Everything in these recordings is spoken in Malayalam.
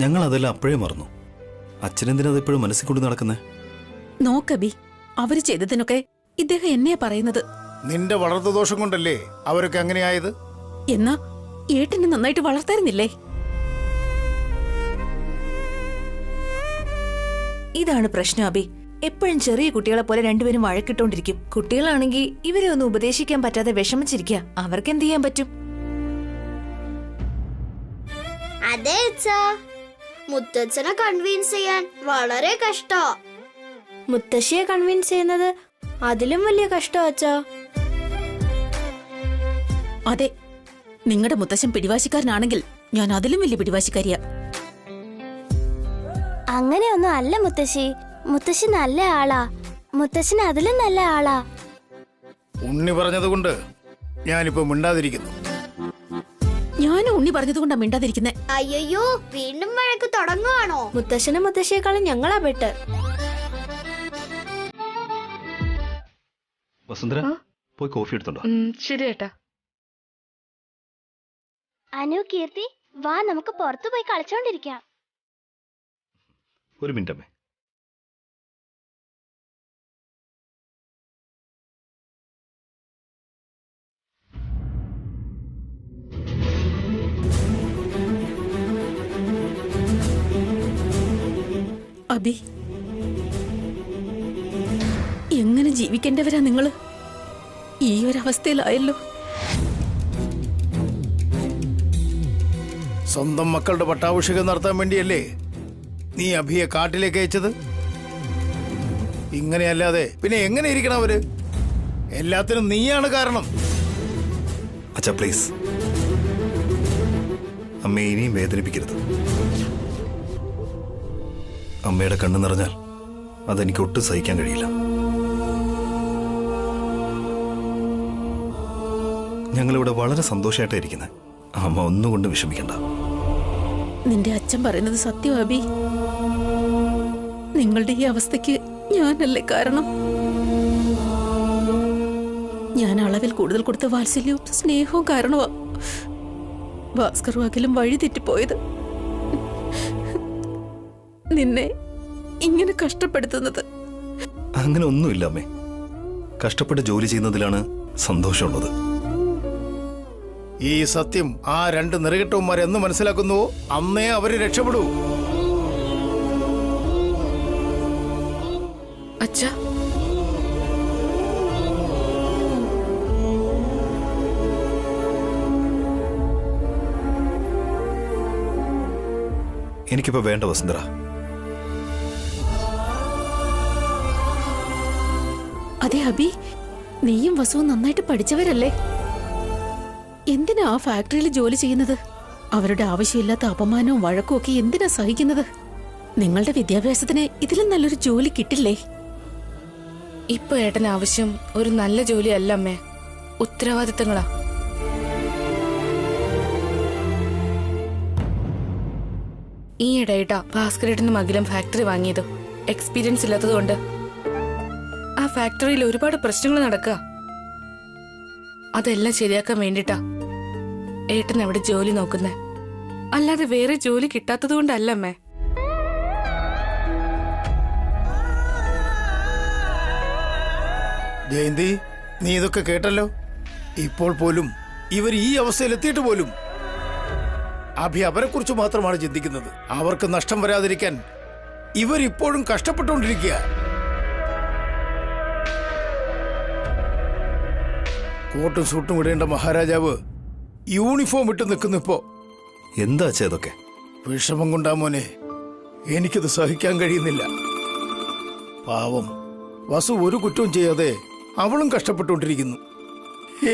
ഞങ്ങൾ അതെല്ലാം അപ്പോഴേ മറന്നു. അച്ഛനെന്തിനത് എപ്പോഴും മനസ്സിൽ കൊണ്ട് നടക്കുന്നേ? നോക്കബി, അവര് ചെയ്തതിനൊക്കെ ഇദ്ദേഹം എന്നെയാ പറയുന്നത്. നിന്റെ വളർത്തു ദോഷം കൊണ്ടല്ലേ അവരൊക്കെ അങ്ങനെയായത്? എന്നാ ഏട്ടനെ നന്നായിട്ട് വളർത്തായിരുന്നില്ലേ? ഇതാണ് പ്രശ്നം അബി. എപ്പോഴും ചെറിയ കുട്ടികളെ പോലെ രണ്ടുപേരും വഴക്കിട്ടോണ്ടിരിക്കും. കുട്ടികളാണെങ്കിൽ ഇവരെ ഒന്നും ഉപദേശിക്കാൻ പറ്റാതെ വിഷമിച്ചിരിക്കുക. അവർക്ക് എന്ത് ചെയ്യാൻ പറ്റും? അതെ അച്ഛാ, മുത്തച്ഛനെ കൺവിൻസ് ചെയ്യാൻ വളരെ കഷ്ടാ. മുത്തശ്ശിയെ കൺവിൻസ് ചെയ്യുന്നത് അതിലും വലിയ കഷ്ടാ അച്ഛാ. അതെ, നിങ്ങളുടെ മുത്തശ്ശൻ പിടിവാശിക്കാരനാണെങ്കിൽ ഞാൻ അതിലും വലിയ പിടിവാശിക്കാരിയാ. അങ്ങനെയൊന്നും അല്ല മുത്തശ്ശി. മുത്തശ്ശി നല്ല ആളാ. മുത്തശ്ശൻ അതിലും നല്ല ആളാ. ഉണ്ണി പറഞ്ഞതുകൊണ്ട് ഞാനിപ്പോ മിണ്ടാതിരിക്കുന്നു. ഞാനും ഉണ്ണി പറഞ്ഞതുകൊണ്ടാ മിണ്ടാതിരിക്കുന്നേ. അയ്യോ, വീണ്ടും വഴക്ക് തുടങ്ങുവാണോ? മുത്തശ്ശനും മുത്തശ്ശിയെക്കാളും ഞങ്ങളാ ബെറ്റർ. വസുന്ധര, പോയി കോഫി എടുത്തോണ്ടോ? ശരി ഏട്ടാ. അനു, കീർത്തി, വാ നമുക്ക് പുറത്തു പോയി കളിച്ചോണ്ടിരിക്കാം. ഒരു മിനിറ്റ് അമ്മേ. അബി, എങ്ങനെ ജീവിക്കേണ്ടവരാ നിങ്ങള്? ഈ ഒരവസ്ഥയിലായല്ലോ. സ്വന്തം മക്കളുടെ പട്ടാഭിഷേകം നടത്താൻ വേണ്ടിയല്ലേ നീ അഭിയെ കാട്ടിലേക്ക് അയച്ചത്? ഇങ്ങനെയല്ലാതെ പിന്നെ എങ്ങനെ ഇരിക്കണം അവര്? എല്ലാത്തിനും നീയാണ് കാരണം. അച്ഛാ പ്ലീസ്, അമ്മയെ ഇനിയും വേദനിപ്പിക്കരുത്. അമ്മയുടെ കണ്ണു നിറഞ്ഞാൽ അതെനിക്ക് ഒട്ടും സഹിക്കാൻ കഴിയില്ല. ഞങ്ങളിവിടെ വളരെ സന്തോഷമായിട്ടായിരിക്കുന്നത്. അമ്മ ഒന്നുകൊണ്ട് വിഷമിക്കണ്ട. നിന്റെ അച്ഛൻ പറയുന്നത് സത്യം അബി. നിങ്ങളുടെ ഈ അവസ്ഥയ്ക്ക് ഞാനല്ലേ കാരണം? ഞാൻ അളവിൽ കൂടുതൽ കൊടുത്ത വാത്സല്യവും സ്നേഹവും കാരണമാ ഭാസ്കർ വാക്കിലും വഴി തെറ്റിപ്പോയത്. നിന്നെ ഇങ്ങനെ കഷ്ടപ്പെടുത്തുന്നത്. അങ്ങനെ ഒന്നുമില്ല അമ്മേ. കഷ്ടപ്പെട്ട് ജോലി ചെയ്യുന്നതിലാണ് സന്തോഷമുള്ളത്. ഈ സത്യം ആ രണ്ട് നെറുകെട്ടവന്മാർ എന്ന് മനസ്സിലാക്കുന്നുവോ അന്നേ അവര് രക്ഷപ്പെടൂ. അച്ഛാ, എനിക്കിപ്പോ വേണ്ട വസുന്ധര. അതെ അബി, നീയും വസുവും നന്നായിട്ട് പഠിച്ചവരല്ലേ? എന്തിനാ ആ ഫാക്ടറിയിൽ ജോലി ചെയ്യുന്നത്? അവരുടെ ആവശ്യമില്ലാത്ത അപമാനവും വഴക്കും ഒക്കെ എന്തിനാ സഹിക്കുന്നത്? നിങ്ങളുടെ വിദ്യാഭ്യാസത്തിന് ഇതിലും നല്ലൊരു ജോലി കിട്ടില്ലേ? ഇപ്പൊ ഏട്ടന് ആവശ്യം ഒരു നല്ല ജോലിയല്ല അമ്മേ, ഉത്തരവാദിത്തങ്ങളാ. ഈയിടെയായിട്ടാ ഭാസ്കരേട്ടന് മകിലം ഫാക്ടറി വാങ്ങിയത്. എക്സ്പീരിയൻസ് ഇല്ലാത്തതുകൊണ്ട് ആ ഫാക്ടറിയിൽ ഒരുപാട് പ്രശ്നങ്ങൾ നടക്കുക. അതെല്ലാം ശരിയാക്കാൻ വേണ്ടിട്ടാ ഏട്ടൻ അവിടെ ജോലി നോക്കുന്നേ, അല്ലാതെ വേറെ ജോലി കിട്ടാത്തത് കൊണ്ടല്ല അമ്മേ. ജയന്തി, നീ ഇതൊക്കെ കേട്ടല്ലോ. ഇപ്പോൾ പോലും ഇവർ ഈ അവസ്ഥയിൽ എത്തിയിട്ട് പോലും അഭി അവരെ കുറിച്ച് മാത്രമാണ് ചിന്തിക്കുന്നത്. അവർക്ക് നഷ്ടം വരാതിരിക്കാൻ ഇവരിപ്പോഴും കഷ്ടപ്പെട്ടുകൊണ്ടിരിക്കുക. കോട്ടും സൂട്ടും ഇടേണ്ട മഹാരാജാവ് യൂണിഫോം ഇട്ട് നിൽക്കുന്നു ഇപ്പോ. എന്താ അച്ഛാ ഇതൊക്കെ? വിഷമം കൊണ്ടാ മോനെ, എനിക്കിത് സഹിക്കാൻ കഴിയുന്നില്ല. പാവം വസു ഒരു കുറ്റവും ചെയ്യാതെ അവളും കഷ്ടപ്പെട്ടുകൊണ്ടിരിക്കുന്നു.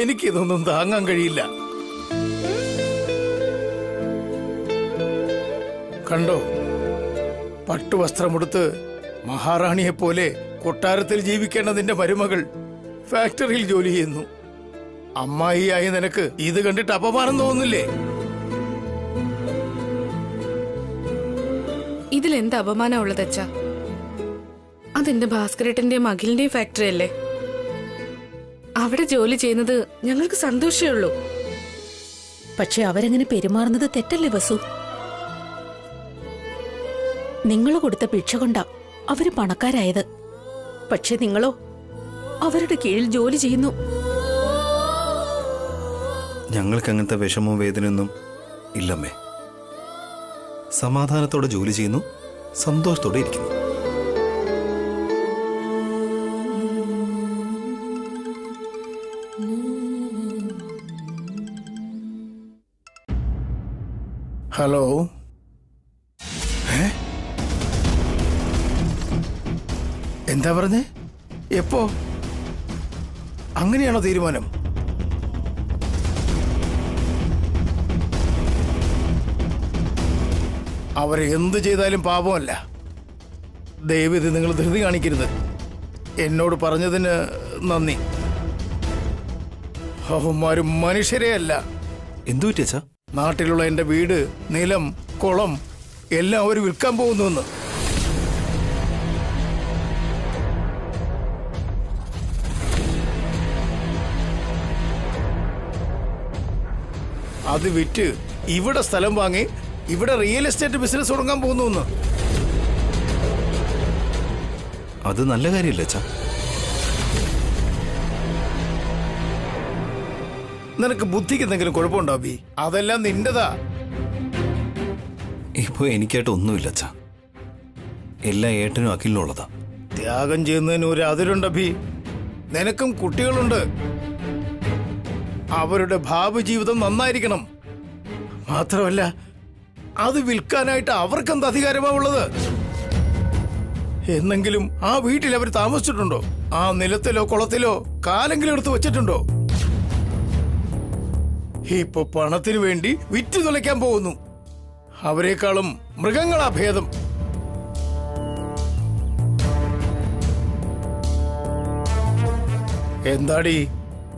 എനിക്കിതൊന്നും താങ്ങാൻ കഴിയില്ല. കണ്ടോ, പട്ടുവസ്ത്രമെടുത്ത് മഹാറാണിയെ പോലെ കൊട്ടാരത്തിൽ ജീവിക്കേണ്ട നിന്റെ മരുമകൾ ഫാക്ടറിയിൽ ജോലി ചെയ്യുന്നു. അമ്മായിയായി നിനക്ക് ഇത് കണ്ടിട്ട് അപമാനം തോന്നുന്നില്ലേ? ഇതിലെന്ത് അപമാനം ഉള്ളത് അച്ഛാ? അതെന്റെ ഭാസ്കരേട്ടന്റെയും അഖിലിന്റെയും ഫാക്ടറി അല്ലേ. അവിടെ ജോലി ചെയ്യുന്നത് ഞങ്ങൾക്ക് സന്തോഷമേ ഉള്ളൂ. പക്ഷെ അവരെങ്ങനെ പെരുമാറുന്നത് തെറ്റല്ലേ വസു? നിങ്ങൾ കൊടുത്ത ഭിക്ഷ കൊണ്ടാ അവര് പണക്കാരായത്. പക്ഷെ നിങ്ങളോ അവരുടെ കീഴിൽ ജോലി ചെയ്യുന്നു. ഞങ്ങൾക്ക് അങ്ങനത്തെ വിഷമവും വേദനയൊന്നും ഇല്ലമ്മേ. സമാധാനത്തോടെ ജോലി ചെയ്യുന്നു, സന്തോഷത്തോടെ ഇരിക്കുന്നു. ഹലോ, എന്താ പറഞ്ഞേ? എപ്പോ? അങ്ങനെയാണോ തീരുമാനം? അവരെ എന്ത് ചെയ്താലും പാപമല്ല. ദയവിത് നിങ്ങൾ ധൃതി കാണിക്കരുത്. എന്നോട് പറഞ്ഞതിന് നന്ദി. അവന്മാരും മനുഷ്യരെ അല്ല. എന്തു പറ്റിയച്ചാ? നാട്ടിലുള്ള എന്റെ വീട്, നിലം, കുളം എല്ലാം അവർ വിൽക്കാൻ പോകുന്നുവെന്ന്. അത് വിറ്റ് ഇവിടെ സ്ഥലം വാങ്ങി ഇവിടെ റിയൽ എസ്റ്റേറ്റ് ബിസിനസ് തുടങ്ങാൻ പോകുന്നു. അത് നല്ല കാര്യമല്ലേ അച്ഛാ? നിനക്ക് ബുദ്ധിക്ക് എന്തെങ്കിലും കുഴപ്പമുണ്ടോ അബി? അതെല്ലാം നിന്റെതാ. ഇപ്പൊ എനിക്കായിട്ട് ഒന്നുമില്ല അച്ഛാ. എല്ലാ ഏട്ടനും അഖിലിനുള്ളതാ. ത്യാഗം ചെയ്യുന്നതിന് ഒരു അതിരുണ്ട് അബി. നിനക്കും കുട്ടികളുണ്ട്. അവരുടെ ഭാവി ജീവിതം നന്നായിരിക്കണം. മാത്രമല്ല അത് വിൽക്കാനായിട്ട് അവർക്കെന്ത് അധികാരമാ ഉള്ളത്? എന്നെങ്കിലും ആ വീട്ടിൽ അവർ താമസിച്ചിട്ടുണ്ടോ? ആ നിലത്തിലോ കുളത്തിലോ കാലെങ്കിലും എടുത്ത് വെച്ചിട്ടുണ്ടോ? ഇപ്പൊ പണത്തിനു വേണ്ടി വിറ്റ് തുലയ്ക്കാൻ പോകുന്നു. അവരെക്കാളും മൃഗങ്ങളാ ഭേദം. എന്താടി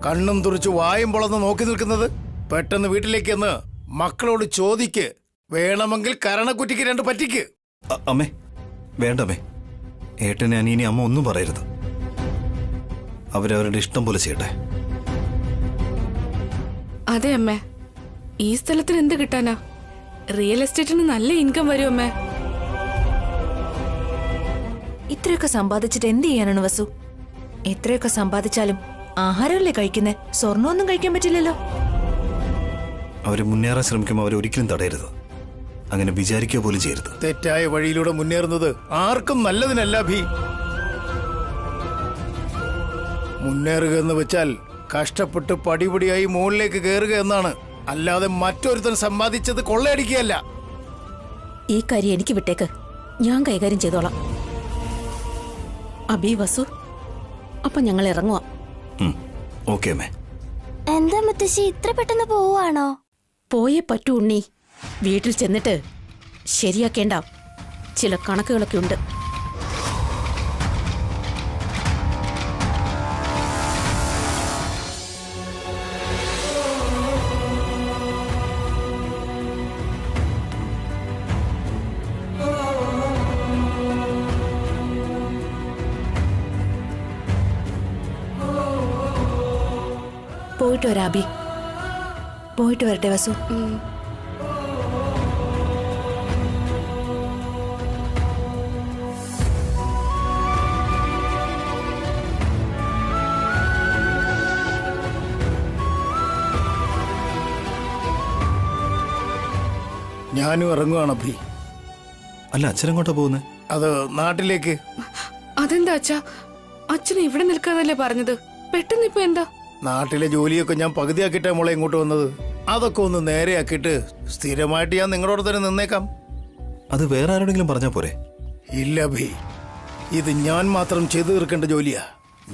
കണ്ണും തുറച്ച് വായും പൊളന്ന് നോക്കി നിൽക്കുന്നത്? പെട്ടെന്ന് വീട്ടിലേക്ക് എന്ന് മക്കളോട് ചോദിക്ക്. വേണമെങ്കിൽ കരണക്കുറ്റിക്ക് 2 പറ്റിക്ക്. അമ്മേ വേണ്ടമ്മേ. ഏട്ടനെ അനിയനെ അമ്മ ഒന്നും പറയരുത്. അവരവരുടെ ഇഷ്ടം പോലെ ചെയ്യട്ടെ. അതെ അമ്മേ, ഈ സ്ഥലത്തിന് എന്ത് കിട്ടാനാ? റിയൽ എസ്റ്റേറ്റിന് നല്ല ഇൻകം വരും അമ്മേ. ഇത്രയൊക്കെ സമ്പാദിച്ചിട്ട് എന്ത് ചെയ്യാനാണ് വസു? എത്രയൊക്കെ സമ്പാദിച്ചാലും ആഹാരമല്ലേ കഴിക്കുന്നേ? സ്വർണ്ണമൊന്നും കഴിക്കാൻ പറ്റില്ലല്ലോ. അവര് മുന്നേറാൻ ശ്രമിക്കുമ്പോൾ അവരൊരിക്കലും തടയരുത്. അങ്ങനെ വിചാരിക്കുക പോലും ചെയ്യരുത്. തെറ്റായ വഴിയിലൂടെ മുന്നേറുന്നത് ആർക്കും നല്ലതിനല്ല ഭീ. മുന്നേറുക എന്ന് വെച്ചാൽ കഷ്ടപ്പെട്ട് പടിപടിയായി മുകളിലേക്ക് കയറുക എന്നാണ്. അല്ലാതെ മറ്റൊരുത്തൻ സമ്പാദിച്ചത് കൊള്ളയടിക്കുകയല്ല. ഈ കാര്യം എനിക്ക് വിട്ടേക്ക്, ഞാൻ കൈകാര്യം ചെയ്തോളാം. അബി, വസു, അപ്പൊ ഞങ്ങൾ ഇറങ്ങുവാ. ഓക്കെ അമ്മേ. എന്താ മുത്തശ്ശി ഇത്ര പെട്ടെന്ന് പോവാണോ? പോയേ പറ്റൂ ഉണ്ണി. വീട്ടിൽ ചെന്നിട്ട് ശരിയാക്കേണ്ട ചില കണക്കുകളൊക്കെ ഉണ്ട്. പോയിട്ട് വരാബി. പോയിട്ട് വരട്ടെ വസു. ഞാനും ഇറങ്ങുവാണ് അഭി. അല്ല, അച്ഛനെങ്ങോട്ടാ പോകുന്നത്? അത് നാട്ടിലേക്ക്. അതെന്താ അച്ഛാ? അച്ഛന് ഇവിടെ നിൽക്കാന്നല്ലേ പറഞ്ഞത്? പെട്ടെന്ന് ഇപ്പൊ എന്താ? നാട്ടിലെ ജോലിയൊക്കെ ഞാൻ പകുതിയാക്കിയിട്ടാ മോളെ ഇങ്ങോട്ട് വന്നത്. അതൊക്കെ ഒന്ന് നേരെയാക്കിയിട്ട് സ്ഥിരമായിട്ട് ഞാൻ നിങ്ങളോട് തന്നെ നിന്നേക്കാം. അത് വേറെ ആരോടെങ്കിലും പറഞ്ഞാ പോരെ? ഇല്ല ഭീ, ഇത് ഞാൻ മാത്രം ചെയ്തു തീർക്കേണ്ട ജോലിയാ.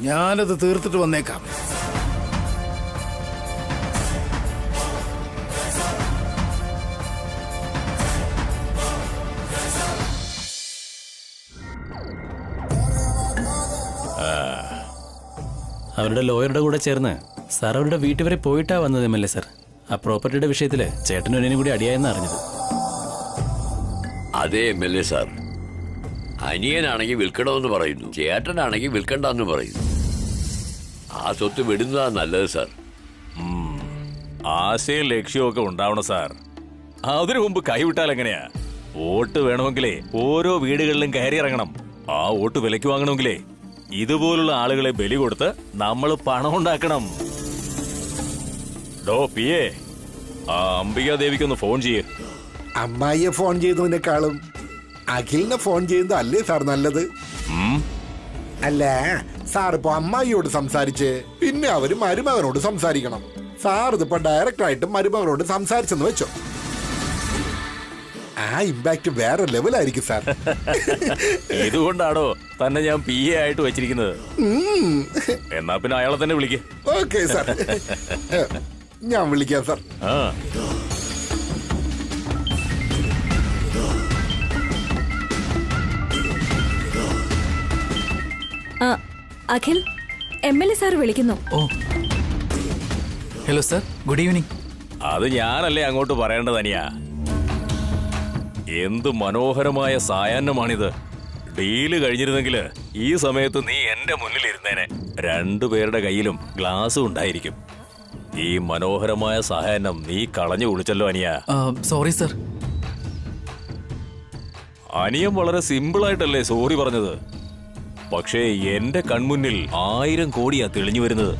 ഞാനത് തീർത്തിട്ട് വന്നേക്കാം. അവരുടെ ലോയറുടെ കൂടെ ചേർന്ന് സാർ അവരുടെ വീട്ടിൽ വരെ പോയിട്ടാ വന്നത് MLA സാർ. ആ പ്രോപ്പർട്ടിയുടെ വിഷയത്തില് ചേട്ടനും അനിയനും കൂടി അടിയായെന്ന് അറിഞ്ഞത്. അതെ MLA സാർ. അനിയനാണെങ്കിൽ വിൽക്കണമെന്ന് പറയുന്നു, ചേട്ടനാണെങ്കിൽ വിൽക്കണ്ടെന്ന് പറയുന്നു. ആ സ്വത്ത് വിടുന്നതാ നല്ലത് സാർ. ആശയും ലക്ഷ്യവും ഒക്കെ ഉണ്ടാവണം സാർ. അതിനു മുമ്പ് കൈവിട്ടാൽ എങ്ങനെയാ? വോട്ട് വേണമെങ്കിലേ ഓരോ വീടുകളിലും കയറി ഇറങ്ങണം. ആ വോട്ട് വിലയ്ക്ക് വാങ്ങണമെങ്കിലേ ഇതുപോലുള്ള ആളുകളെ ബലി കൊടുത്ത് നമ്മൾ പണം ഉണ്ടാക്കണം. ഡോ പിയേ, ആ അംബികാദേവിക്കൊന്ന് ഫോൺ ചെയ്യേ. അമ്മായിയെ ഫോൺ ചെയ്യുന്നതിനേക്കാളും അഖിലിനെ ഫോൺ ചെയ്യുന്നത് അല്ലേ സാർ നല്ലത്? അല്ല സാർ ഇപ്പൊ അമ്മായിയോട് സംസാരിച്ച് പിന്നെ അവര് മരുമകനോട് സംസാരിക്കണം. സാർ ഇതിപ്പോ ഡയറക്റ്റ് ആയിട്ട് മരുമകനോട് സംസാരിച്ചെന്ന് വെച്ചോ, ആ ഇമ്പാക്ട് വേറെ ലെവലായിരിക്കും സാർ. ഇതുകൊണ്ടാണോ തന്നെ ഞാൻ പി എ ആയിട്ട് വെച്ചിരിക്കുന്നത്? എന്നാ പിന്നെ അയാളെ തന്നെ വിളിക്കേ. ഓക്കെ സാർ, ഞാൻ വിളിക്കാം സാർ. അഖിൽ, MLA സാർ വിളിക്കുന്നു. ഓ ഹലോ സർ, ഗുഡ് ഈവനിങ്. അത് ഞാനല്ലേ അങ്ങോട്ട് പറയേണ്ടത് അനിയാ. എന്ത് മനോഹരമായ സായാഹ്നമാണിത്. ഡീല് കഴിഞ്ഞിരുന്നെങ്കിൽ ഈ സമയത്ത് നീ എന്റെ മുന്നിലിരുന്നേനെ. രണ്ടുപേരുടെ കയ്യിലും ഗ്ലാസും ഉണ്ടായിരിക്കും. ഈ മനോഹരമായ സായാഹ്നം നീ കളഞ്ഞു കുളിച്ചല്ലോ അനിയ. Sorry sir. അനിയൻ വളരെ സിമ്പിളായിട്ടല്ലേ സോറി പറഞ്ഞത്. പക്ഷേ എന്റെ കൺമുന്നിൽ 1000 കോടിയാ തെളിഞ്ഞു വരുന്നത്.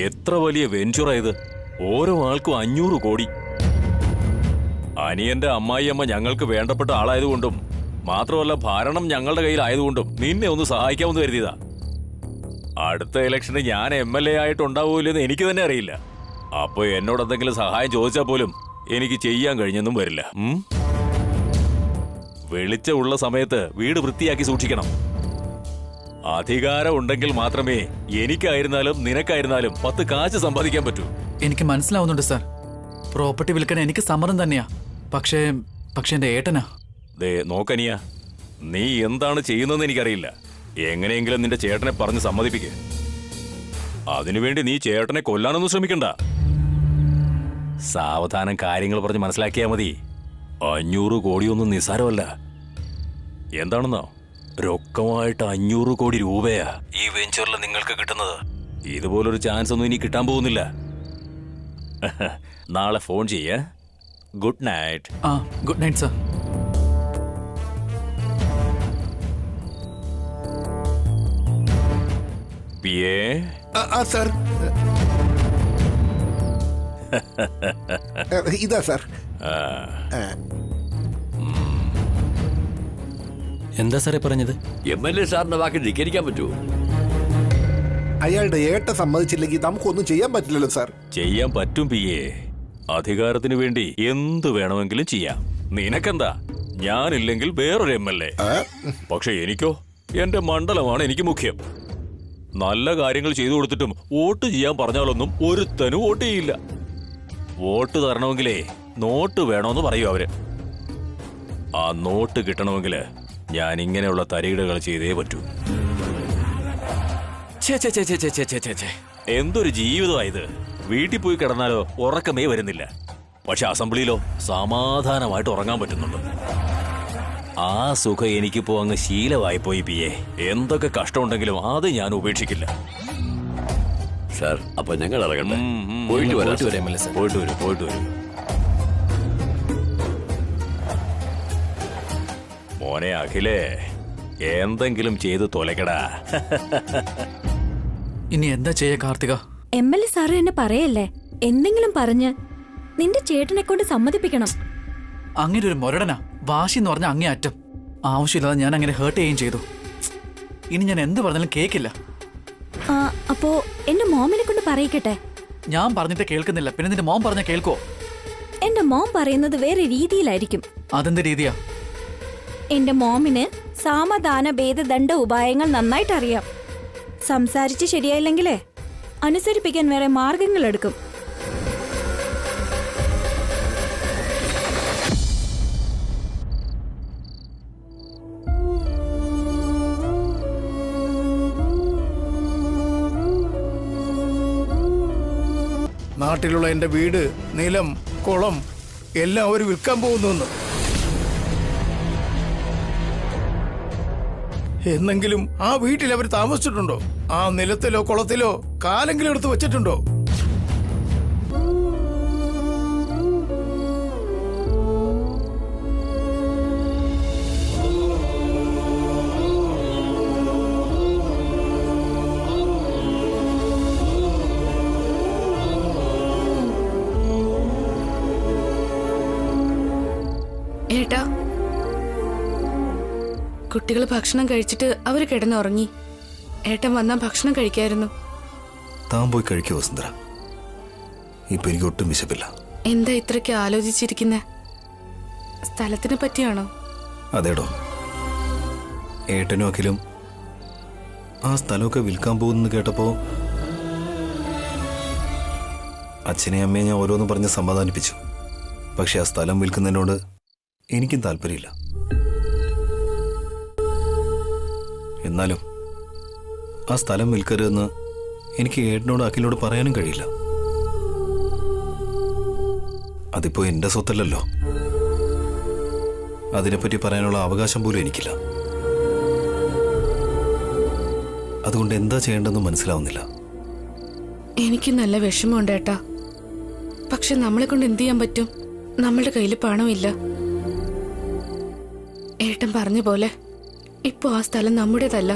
എത്ര വലിയ വെഞ്ചുറാ ഇത്. ഓരോ ആൾക്കും 500 കോടി. അനിയന്റെ അമ്മായിയമ്മ ഞങ്ങൾക്ക് വേണ്ടപ്പെട്ട ആളായതുകൊണ്ടും മാത്രമല്ല ഭരണം ഞങ്ങളുടെ കയ്യിലായതുകൊണ്ടും നിന്നെ ഒന്ന് സഹായിക്കാമെന്ന് കരുതിയതാ. അടുത്ത ഇലക്ഷന് ഞാൻ MLA ആയിട്ടുണ്ടാവൂലെന്ന് എനിക്ക് തന്നെ അറിയില്ല. അപ്പൊ എന്നോട് എന്തെങ്കിലും സഹായം ചോദിച്ചാൽ പോലും എനിക്ക് ചെയ്യാൻ കഴിഞ്ഞെന്നും വരില്ല. വെളിച്ചമുള്ള സമയത്ത് വീട് വൃത്തിയാക്കി സൂക്ഷിക്കണം. അധികാരം ഉണ്ടെങ്കിൽ മാത്രമേ എനിക്കായിരുന്നാലും നിനക്കായിരുന്നാലും 10 കാശ് സമ്പാദിക്കാൻ പറ്റൂ. എനിക്ക് മനസ്സിലാവുന്നുണ്ട് സാർ. പ്രോപ്പർട്ടി വിൽക്കാൻ എനിക്ക് സമ്മതം തന്നെയാ. പക്ഷേ എന്റെ ഏട്ടനാ. ദേ നോക്കനിയ, നീ എന്താണ് ചെയ്യുന്നതെന്ന് എനിക്കറിയില്ല. എങ്ങനെയെങ്കിലും നിന്റെ ചേട്ടനെ പറഞ്ഞ് സമ്മതിപ്പിക്കുക. അതിനുവേണ്ടി നീ ചേട്ടനെ കൊല്ലാനൊന്നും ശ്രമിക്കണ്ട. സാവധാനം കാര്യങ്ങൾ പറഞ്ഞ് മനസ്സിലാക്കിയാൽ മതി. 500 കോടിയൊന്നും നിസ്സാരമല്ല. എന്താണെന്നോ, രൊക്കമായിട്ട് 500 കോടി രൂപയാ ഈ വെഞ്ചറിൽ നിങ്ങൾക്ക് കിട്ടുന്നത്. ഇതുപോലൊരു ചാൻസ് ഒന്നും ഇനി കിട്ടാൻ പോകുന്നില്ല. നാളെ ഫോൺ ചെയ്യേ. Good night. Good night sir. പിയേ. സാർ ഇതാ സാർ. എന്താ സാറേ പറഞ്ഞത്? MLA സാറിന്റെ വാക്ക് ധിക്കരിക്കാൻ പറ്റുമോ? അയാളുടെ ഏട്ട സമ്മതിച്ചില്ലെങ്കിൽ നമുക്കൊന്നും ചെയ്യാൻ പറ്റില്ലല്ലോ സാർ. ചെയ്യാൻ പറ്റും പിയേ. അധികാരത്തിന് വേണ്ടി എന്ത് വേണമെങ്കിലും ചെയ്യാം. നിനക്കെന്താ, ഞാനില്ലെങ്കിൽ വേറൊരു MLA. പക്ഷെ എനിക്കോ എന്റെ മണ്ഡലമാണ് എനിക്ക് മുഖ്യം. നല്ല കാര്യങ്ങൾ ചെയ്തു കൊടുത്തിട്ടും വോട്ട് ചെയ്യാൻ പറഞ്ഞാലൊന്നും ഒരുത്തനും വോട്ട് ചെയ്യില്ല. വോട്ട് തരണമെങ്കിലേ നോട്ട് വേണമെന്ന് പറയൂ അവര്. ആ നോട്ട് കിട്ടണമെങ്കിൽ ഞാൻ ഇങ്ങനെയുള്ള തരികിടകൾ ചെയ്തേ പറ്റൂ. എന്തൊരു ജീവിതമായത്. വീട്ടിൽ പോയി കിടന്നാലോ ഉറക്കമേ വരുന്നില്ല. പക്ഷെ അസംബ്ലിയിലോ സമാധാനമായിട്ട് ഉറങ്ങാൻ പറ്റുന്നുണ്ട്. ആ സുഖം എനിക്കിപ്പോ അങ്ങ് ശീലമായി പോയി പിയേ. എന്തൊക്കെ കഷ്ടമുണ്ടെങ്കിലും അത് ഞാൻ ഉപേക്ഷിക്കില്ല. സാർ, അപ്പൊ ഞങ്ങൾ ഇറങ്ങട്ടെ. പോയിട്ട് വരാം. പോയിട്ട് വരും. മോനെ അഖിലേ, എന്തെങ്കിലും ചെയ്ത് തൊലക്കടാ. ഇനി എന്താ ചെയ്യാ കാർത്തിക? MLA സാറ് എന്നെ പറയല്ലേ, എന്തെങ്കിലും പറഞ്ഞ് നിന്റെ ചേട്ടനെ കൊണ്ട് സമ്മതിപ്പിക്കണം. അങ്ങനെ ഒരു മൊരടനാ. വാശി എന്ന് പറഞ്ഞ അങ്ങേ അറ്റം. ആവശ്യമില്ലാതെ ഞാൻ അങ്ങനെ ഹേർട്ട് ചെയ്യുകയും ചെയ്തു. ഇനി ഞാൻ എന്ത് പറഞ്ഞാലും കേൾക്കില്ല. അപ്പോ എന്റെ മോമിനെ കൊണ്ട് പറയിക്കട്ടെ. ഞാൻ പറഞ്ഞിട്ട് കേൾക്കുന്നില്ല, പിന്നെ നിന്റെ മോം പറഞ്ഞ കേൾക്കോ? എന്റെ മോം പറയുന്നത് വേറെ രീതിയിലായിരിക്കും. അതെന്ത് രീതിയാ? എന്റെ മോമിന് സാമദാന ഭേദദണ്ഡ ഉപായങ്ങൾ നന്നായിട്ട് അറിയാം. സംസാരിച്ച് ശരിയായില്ലെങ്കിലേ അനുസരിപ്പിക്കാൻ വേറെ മാർഗങ്ങൾ എടുക്കും. നാട്ടിലുള്ള എന്റെ വീട്, നിലം, കുളം എല്ലാം അവർ വിൽക്കാൻ പോകുന്നു. എന്നെങ്കിലും ആ വീട്ടിൽ അവർ താമസിച്ചിട്ടുണ്ടോ? ആ നിലത്തിലോ കുളത്തിലോ കാലെങ്കിലും എടുത്ത് വെച്ചിട്ടുണ്ടോ? ഏട്ടാ, കുട്ടികൾ ഭക്ഷണം കഴിച്ചിട്ട് അവര് കിടന്നുറങ്ങി. ഏട്ടൻ വന്നാ ഭക്ഷണം കഴിക്കായിരുന്നു. താൻ പോയി കഴിക്കൂ വസുന്ധര. ഇപ്പൊ എനിക്ക് ഒട്ടും വിശപ്പില്ല. എന്താ ഇത്രയ്ക്ക് ആലോചിച്ചിരിക്കുന്നെ? സ്ഥലത്തിനെ പറ്റിയാണോ? അതേടോ, ഏട്ടനും അഖിലും ആ സ്ഥലമൊക്കെ വിൽക്കാൻ പോകുന്നു കേട്ടപ്പോ അച്ഛനെ അമ്മയെ ഞാൻ ഓരോന്ന് പറഞ്ഞ് സമാധാനിപ്പിച്ചു. പക്ഷെ ആ സ്ഥലം വിൽക്കുന്നതിനോട് എനിക്കും താല്പര്യമില്ല. എന്നാലും ആ സ്ഥലം വിൽക്കരുതെന്ന് എനിക്ക് ഏട്ടനോട് അഖിലിനോട് പറയാനും കഴിയില്ല. അതിപ്പോ എന്റെ സ്വത്തല്ലല്ലോ. അതിനെപ്പറ്റി പറയാനുള്ള അവകാശം പോലും എനിക്കില്ല. അതുകൊണ്ട് എന്താ ചെയ്യേണ്ടെന്ന് മനസ്സിലാവുന്നില്ല. എനിക്ക് നല്ല വിഷമമുണ്ട് ഏട്ടാ. പക്ഷെ നമ്മളെ കൊണ്ട് എന്ത് ചെയ്യാൻ പറ്റും? നമ്മളുടെ കയ്യിൽ പണമില്ല. ഏട്ടൻ പറഞ്ഞ പോലെ ഇപ്പൊ ആ സ്ഥലം നമ്മുടേതല്ല.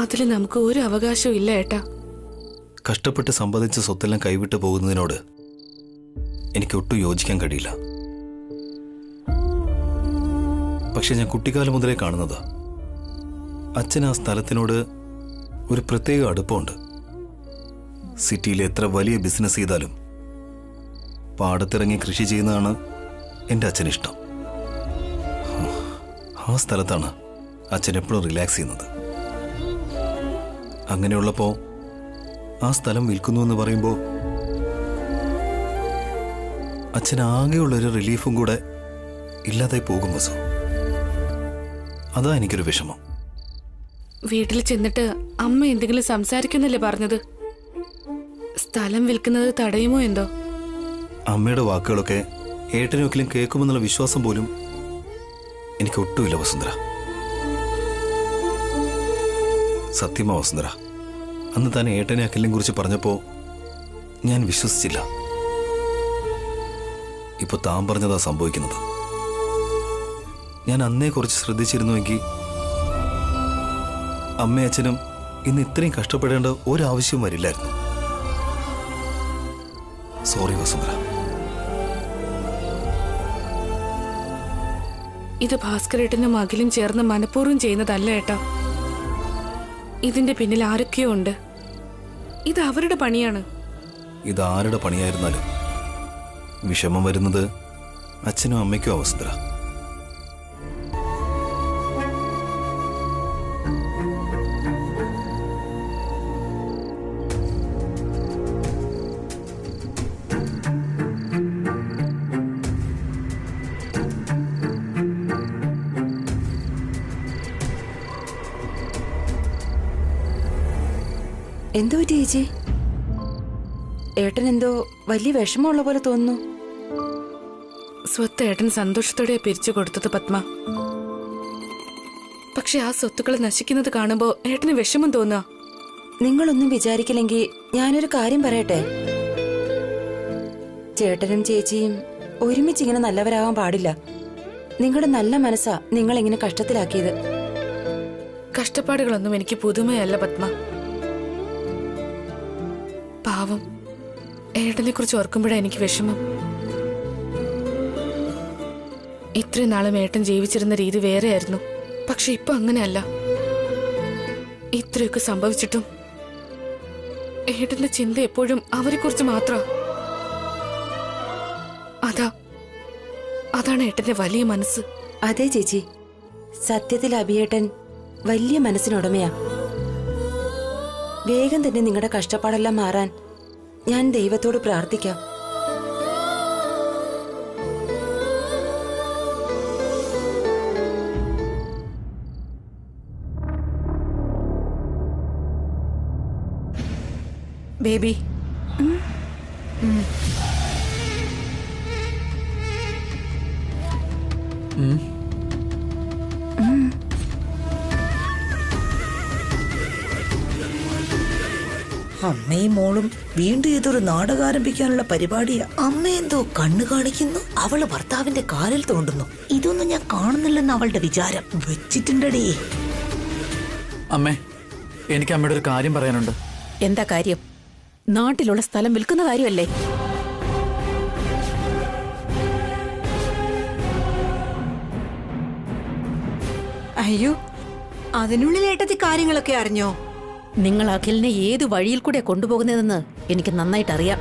അതിൽ നമുക്ക് ഒരു അവകാശവും ഇല്ല ഏട്ടാ. കഷ്ടപ്പെട്ട് സമ്പാദിച്ച സ്വത്തെല്ലാം കൈവിട്ട് പോകുന്നതിനോട് എനിക്ക് ഒട്ടും യോജിക്കാൻ കഴിയില്ല. പക്ഷെ ഞാൻ കുട്ടിക്കാലം മുതലേ കാണുന്നത് അച്ഛൻ ആ സ്ഥലത്തിനോട് ഒരു പ്രത്യേക അടുപ്പമുണ്ട്. സിറ്റിയിൽ എത്ര വലിയ ബിസിനസ് ചെയ്താലും പാടത്തിറങ്ങി കൃഷി ചെയ്യുന്നതാണ് എൻ്റെ അച്ഛനിഷ്ടം. ആ സ്ഥലത്താണ് അച്ഛൻ എപ്പോഴും റിലാക്സ് ചെയ്യുന്നത്. അങ്ങനെയുള്ളപ്പോൾ ആ സ്ഥലം വിൽക്കുന്നു എന്ന് പറയുമ്പോൾ അച്ഛൻ ആകെയുള്ളൊരു റിലീഫും കൂടെ ഇല്ലാതായി പോകും വസു. അതാ എനിക്കൊരു വിഷമം. വീട്ടിൽ ചെന്നിട്ട് അമ്മ എന്തെങ്കിലും സംസാരിക്കുന്നല്ലേ പറഞ്ഞത്? സ്ഥലം വിൽക്കുന്നത് തടയുമോ എന്തോ? അമ്മയുടെ വാക്കുകളൊക്കെ ഏട്ടനൊക്കെയും കേൾക്കുമെന്നുള്ള വിശ്വാസം പോലും എനിക്ക് ഒട്ടുമില്ല വസുന്ധര. സത്യമാ വസുന്ധര, അന്ന് താൻ ഏട്ടനെ അഖിലിനെ കുറിച്ച് പറഞ്ഞപ്പോ ഞാൻ വിശ്വസിച്ചില്ല. ഇപ്പൊ താൻ പറഞ്ഞതാ സംഭവിക്കുന്നത്. ഞാൻ അന്നേ കുറിച്ച് ശ്രദ്ധിച്ചിരുന്നുവെങ്കിൽ അമ്മയച്ഛനും ഇന്ന് ഇത്രയും കഷ്ടപ്പെടേണ്ട ഒരാവശ്യവും വരില്ലായിരുന്നു. സോറി വസുന്ധര. ഇത് ഭാസ്കരേട്ടനും അഖിലും ചേർന്ന് മനഃപൂർവ്വം ചെയ്യുന്നതല്ല ഏട്ടാ. ഇതിന്റെ പിന്നിൽ ആരൊക്കെയോ ഉണ്ട്. ഇത് അവരുടെ പണിയാണ്. ഇത് ആരുടെ പണിയായിരുന്നാലും വിഷമം വരുന്നത് അച്ഛനും അമ്മയ്ക്കും അവസ്ഥ. എന്തു പറ്റി ചേച്ചി? ഏട്ടൻ എന്തോ വലിയ വിഷമമുള്ള പോലെ തോന്നുന്നു. സ്വത്ത് ഏട്ടൻ സന്തോഷത്തോടെ പിരിച്ചു കൊടുത്തത് പത്മ. പക്ഷെ ആ സ്വത്തുക്കൾ നശിക്കുന്നത് കാണുമ്പോ ഏട്ടന് വിഷമം തോന്നുക. നിങ്ങളൊന്നും വിചാരിക്കില്ലെങ്കിൽ ഞാനൊരു കാര്യം പറയട്ടെ. ചേട്ടനും ചേച്ചിയും ഒരുമിച്ച് ഇങ്ങനെ നല്ലവരാവാൻ പാടില്ല. നിങ്ങളുടെ നല്ല മനസ്സാ നിങ്ങളിങ്ങനെ കഷ്ടത്തിലാക്കിയത്. കഷ്ടപ്പാടുകളൊന്നും എനിക്ക് പുതുമയല്ല പത്മ. പാവം ഏട്ടനെ കുറിച്ച് ഓർക്കുമ്പോഴാണ് എനിക്ക് വിഷമം. ഇത്രയും നാളും ഏട്ടൻ ജീവിച്ചിരുന്ന രീതി വേറെയായിരുന്നു. പക്ഷെ ഇപ്പൊ അങ്ങനെയല്ല. ഇത്രയൊക്കെ സംഭവിച്ചിട്ടും ഏട്ടന്റെ ചിന്ത എപ്പോഴും അവരെ കുറിച്ച് മാത്രം. അതാണ് ഏട്ടന്റെ വലിയ മനസ്സ്. അതെ ചേച്ചി, സത്യത്തിൽ അഭിയേട്ടൻ വലിയ മനസ്സിനുടമയാ. വേഗം തന്നെ നിങ്ങളുടെ കഷ്ടപ്പാടെല്ലാം മാറാൻ ഞാൻ ദൈവത്തോട് പ്രാർത്ഥിക്കാം. ബേബി, അമ്മയും മോളും വീണ്ടും ഇതൊരു നാടകം ആരംഭിക്കാനുള്ള പരിപാടിയാ. അമ്മ എന്തോ കണ്ണു കാണിക്കുന്നു, അവള് ഭർത്താവിന്റെ കാലിൽ തോണ്ടുന്നു. ഇതൊന്നും ഞാൻ കാണുന്നില്ലെന്ന് അവളുടെ വിചാരം. വെച്ചിട്ടുണ്ടേ. അമ്മേ, എനിക്ക് അമ്മയുടെ ഒരു കാര്യം പറയാനുണ്ട്. എന്താ കാര്യം? നാട്ടിലുള്ള സ്ഥലം വിൽക്കുന്ന കാര്യമല്ലേ? അയ്യോ, അതിനുള്ളിൽ ഏട്ടത്തി കാര്യങ്ങളൊക്കെ അറിഞ്ഞോ? നിങ്ങൾ അഖിലിനെ ഏത് വഴിയിൽ കൂടെ കൊണ്ടുപോകുന്നതെന്ന് എനിക്ക് നന്നായിട്ട് അറിയാം.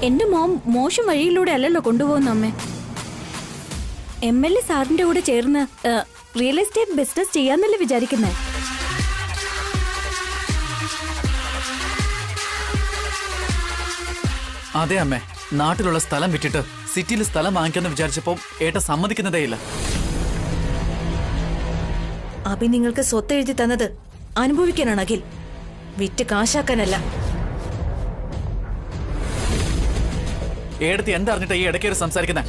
എന്റെ മോം മോശം വഴിയിലൂടെ അല്ലല്ലോ കൊണ്ടുപോകുന്ന അമ്മേ. MLA സാറിന്റെ കൂടെ ചേർന്ന് റിയൽ എസ്റ്റേറ്റ് ബിസിനസ് ചെയ്യാന്നല്ലേ വിചാരിക്കുന്നേ? അതെ അമ്മേ, നാട്ടിലുള്ള സ്ഥലം വിറ്റിട്ട് സിറ്റിയിൽ സ്ഥലം വാങ്ങിക്കാന്ന് വിചാരിച്ചപ്പോ ഏട്ടൻ സമ്മതിക്കുന്നതേയില്ല. അഭി നിങ്ങൾക്ക് സ്വത്ത് എഴുതി തന്നത് അനുഭവിക്കാനാണ് അഖിൽ, വിറ്റ് കാശാക്കാനല്ല. ഏടത്തി എന്തറിഞ്ഞിട്ടാ ഈ ഇടയ്ക്കേറി സംസാരിക്കുന്നേ?